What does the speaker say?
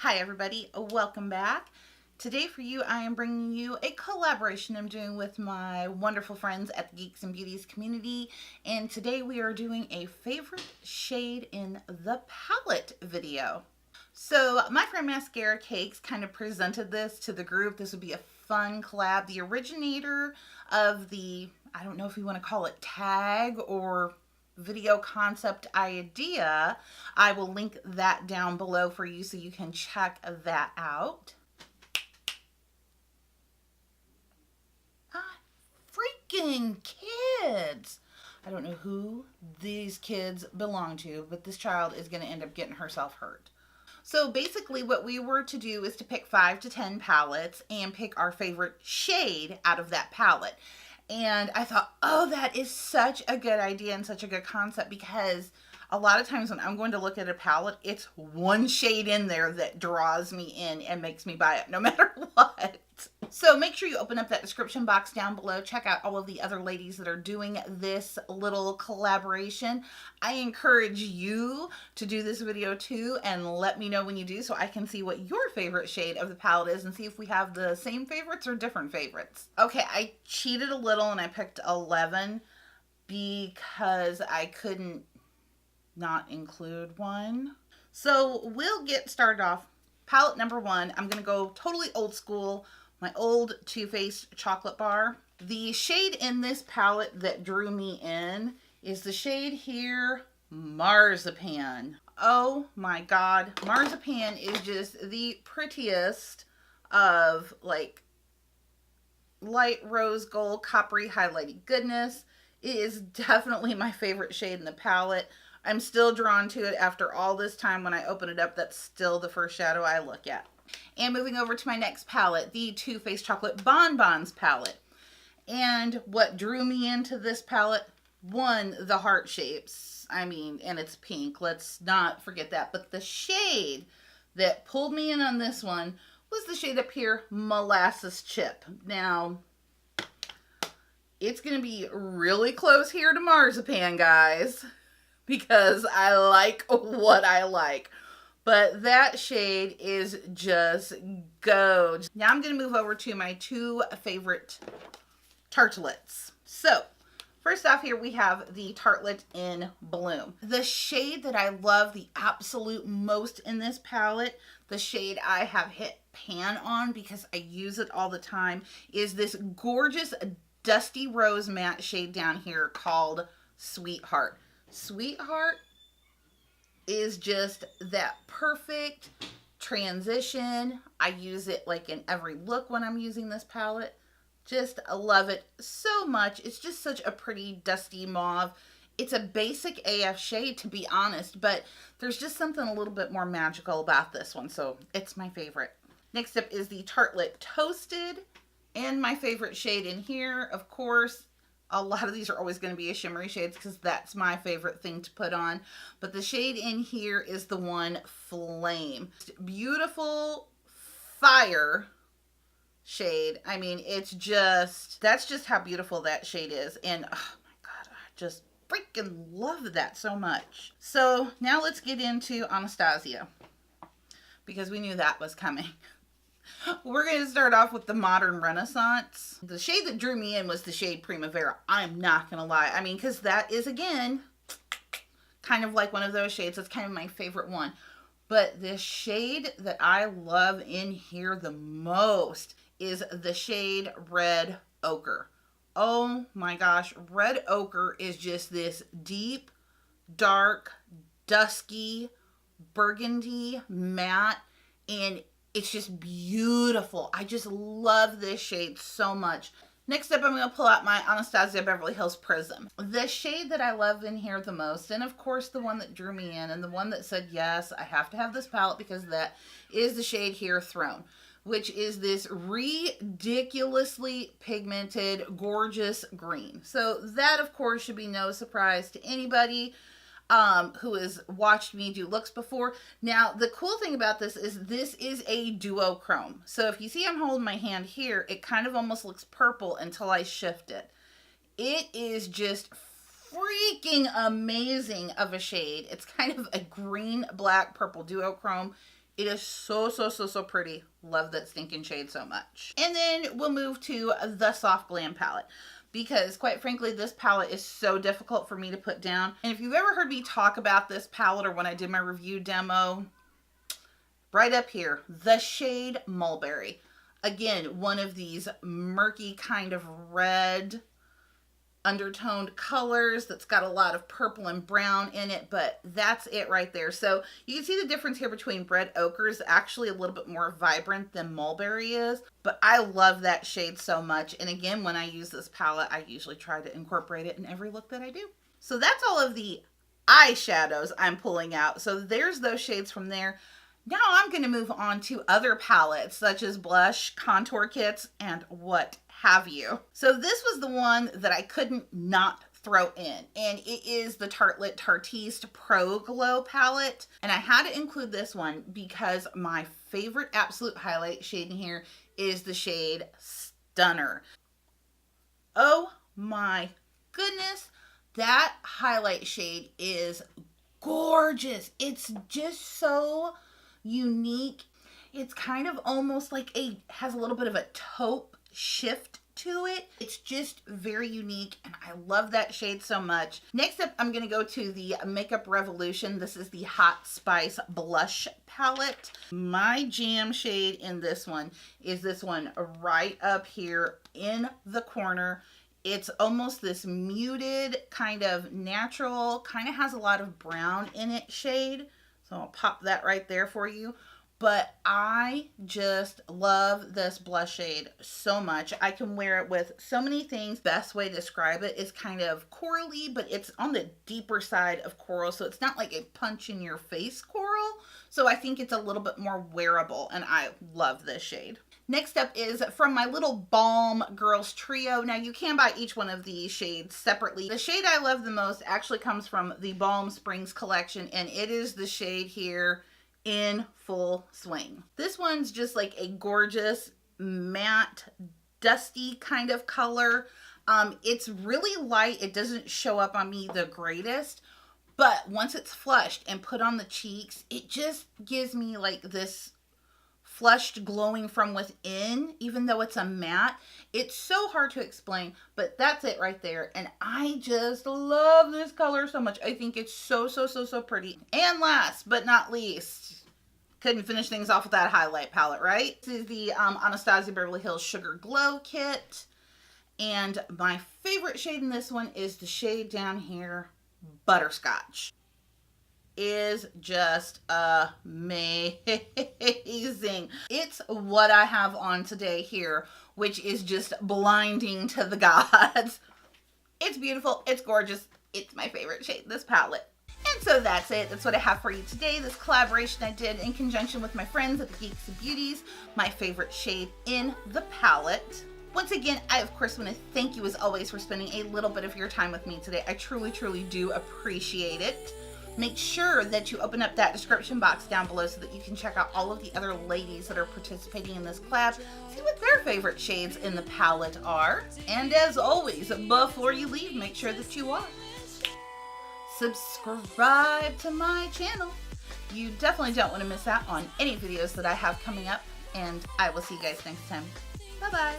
Hi everybody, welcome back. Today for you, I am bringing you a collaboration I'm doing with my wonderful friends at the Geeks and Beauties community. And today we are doing a favorite shade in the palette video. So my friend Mascara Cakes kind of presented this to the group. This would be a fun collab. The originator of the, I don't know if you want to call it tag or video concept idea, I will link that down below for you so you can check that out. Freaking kids! I don't know who these kids belong to, but this child is going to end up getting herself hurt. So basically what we were to do is to pick 5 to 10 palettes and pick our favorite shade out of that palette. And I thought, oh, that is such a good idea and such a good concept, because a lot of times when I'm going to look at a palette, it's one shade in there that draws me in and makes me buy it no matter what. So make sure you open up that description box down below. Check out all of the other ladies that are doing this little collaboration. I encourage you to do this video too, and let me know when you do so I can see what your favorite shade of the palette is and see if we have the same favorites or different favorites. Okay, I cheated a little and I picked 11 because I couldn't not include one. So we'll get started off. Palette number 1, I'm going to go totally old school. My old Too Faced chocolate bar. The shade in this palette that drew me in is the shade here, Marzipan. Oh my God. Marzipan is just the prettiest of like light rose gold, coppery highlighty goodness. It is definitely my favorite shade in the palette. I'm still drawn to it after all this time. When I open it up, that's still the first shadow I look at. And moving over to my next palette, the Too Faced Chocolate Bonbons palette. And what drew me into this palette, one, the heart shapes. I mean, and it's pink. Let's not forget that. But the shade that pulled me in on this one was the shade up here, Molasses Chip. Now, it's going to be really close here to Marzipan, guys, because I like what I like. But that shade is just gold. Now I'm going to move over to my 2 favorite Tartlets. So first off here we have the Tartlet in Bloom. The shade that I love the absolute most in this palette, the shade I have hit pan on because I use it all the time, is this gorgeous dusty rose matte shade down here called Sweetheart. Sweetheart is just that perfect transition. I use it like in every look when I'm using this palette. Just I love it so much. It's just such a pretty dusty mauve. It's a basic AF shade, to be honest, but there's just something a little bit more magical about this one, so it's my favorite. Next up is the Tartlet Toasted, and my favorite shade in here, of course, a lot of these are always going to be a shimmery shades because that's my favorite thing to put on. But the shade in here is the one Flame. Beautiful fire shade. I mean, it's just, that's just how beautiful that shade is. And oh my God, I just freaking love that so much. So now let's get into Anastasia, because we knew that was coming. We're going to start off with the Modern Renaissance. The shade that drew me in was the shade Primavera. I'm not going to lie. I mean, because that is, again, kind of like one of those shades. That's kind of my favorite one. But the shade that I love in here the most is the shade Red Ochre. Oh my gosh. Red Ochre is just this deep, dark, dusky, burgundy matte, and it's just beautiful. I just love this shade so much. Next up, I'm going to pull out my Anastasia Beverly Hills Prism. The shade that I love in here the most, and of course the one that drew me in, and the one that said, yes, I have to have this palette because of that, is the shade here, Throne, which is this ridiculously pigmented, gorgeous green. So that, of course, should be no surprise to anybody who has watched me do looks before. Now, the cool thing about this is a duochrome. So if you see I'm holding my hand here, it kind of almost looks purple until I shift it. It is just freaking amazing of a shade. It's kind of a green, black, purple duochrome. It is so, so, so, so pretty. Love that stinking shade so much. And then we'll move to the Soft Glam palette, because quite frankly, this palette is so difficult for me to put down. And if you've ever heard me talk about this palette or when I did my review demo, right up here, the shade Mulberry. Again, one of these murky kind of red undertoned colors that's got a lot of purple and brown in it, but that's it right there. So you can see the difference here between Red Ochre is actually a little bit more vibrant than Mulberry is, but I love that shade so much. And again, when I use this palette, I usually try to incorporate it in every look that I do. So that's all of the eyeshadows I'm pulling out. So there's those shades from there. Now I'm going to move on to other palettes such as blush, contour kits, and what have you. So this was the one that I couldn't not throw in, and it is the Tartlet Tartiste Pro Glow palette. And I had to include this one because my favorite absolute highlight shade in here is the shade Stunner. Oh my goodness, that highlight shade is gorgeous. It's just so unique. It's kind of almost like has a little bit of a taupe shift to it. It's just very unique, and I love that shade so much. Next up, I'm going to go to the Makeup Revolution. This is the Hot Spice Blush palette. My jam shade in this one is this one right up here in the corner. It's almost this muted kind of natural, kind of has a lot of brown in it shade. So I'll pop that right there for you. But I just love this blush shade so much. I can wear it with so many things. Best way to describe it is kind of corally, but it's on the deeper side of coral. So it's not like a punch in your face coral. So I think it's a little bit more wearable, and I love this shade. Next up is from my little Balm Girls Trio. Now you can buy each one of these shades separately. The shade I love the most actually comes from the Balm Springs collection, and it is the shade here in Full Swing. This one's just like a gorgeous matte dusty kind of color. It's really light. It doesn't show up on me the greatest, but once it's flushed and put on the cheeks, it just gives me like this flushed glowing from within, even though it's a matte. It's so hard to explain, but that's it right there. And I just love this color so much. I think it's so, so, so, so pretty. And last but not least, couldn't finish things off with that highlight palette, right? This is the Anastasia Beverly Hills Sugar Glow Kit. And my favorite shade in this one is the shade down here, Butterscotch. Is just amazing. It's what I have on today here, which is just blinding to the gods. It's beautiful. It's gorgeous. It's my favorite shade, this palette. And so that's it. That's what I have for you today. This collaboration I did in conjunction with my friends at the Geeks Beauties, my favorite shade in the palette. Once again, I of course want to thank you as always for spending a little bit of your time with me today. I truly, truly do appreciate it. Make sure that you open up that description box down below so that you can check out all of the other ladies that are participating in this collab, see what their favorite shades in the palette are. And as always, before you leave, make sure that you are subscribe to my channel. You definitely don't want to miss out on any videos that I have coming up, and I will see you guys next time. Bye-bye.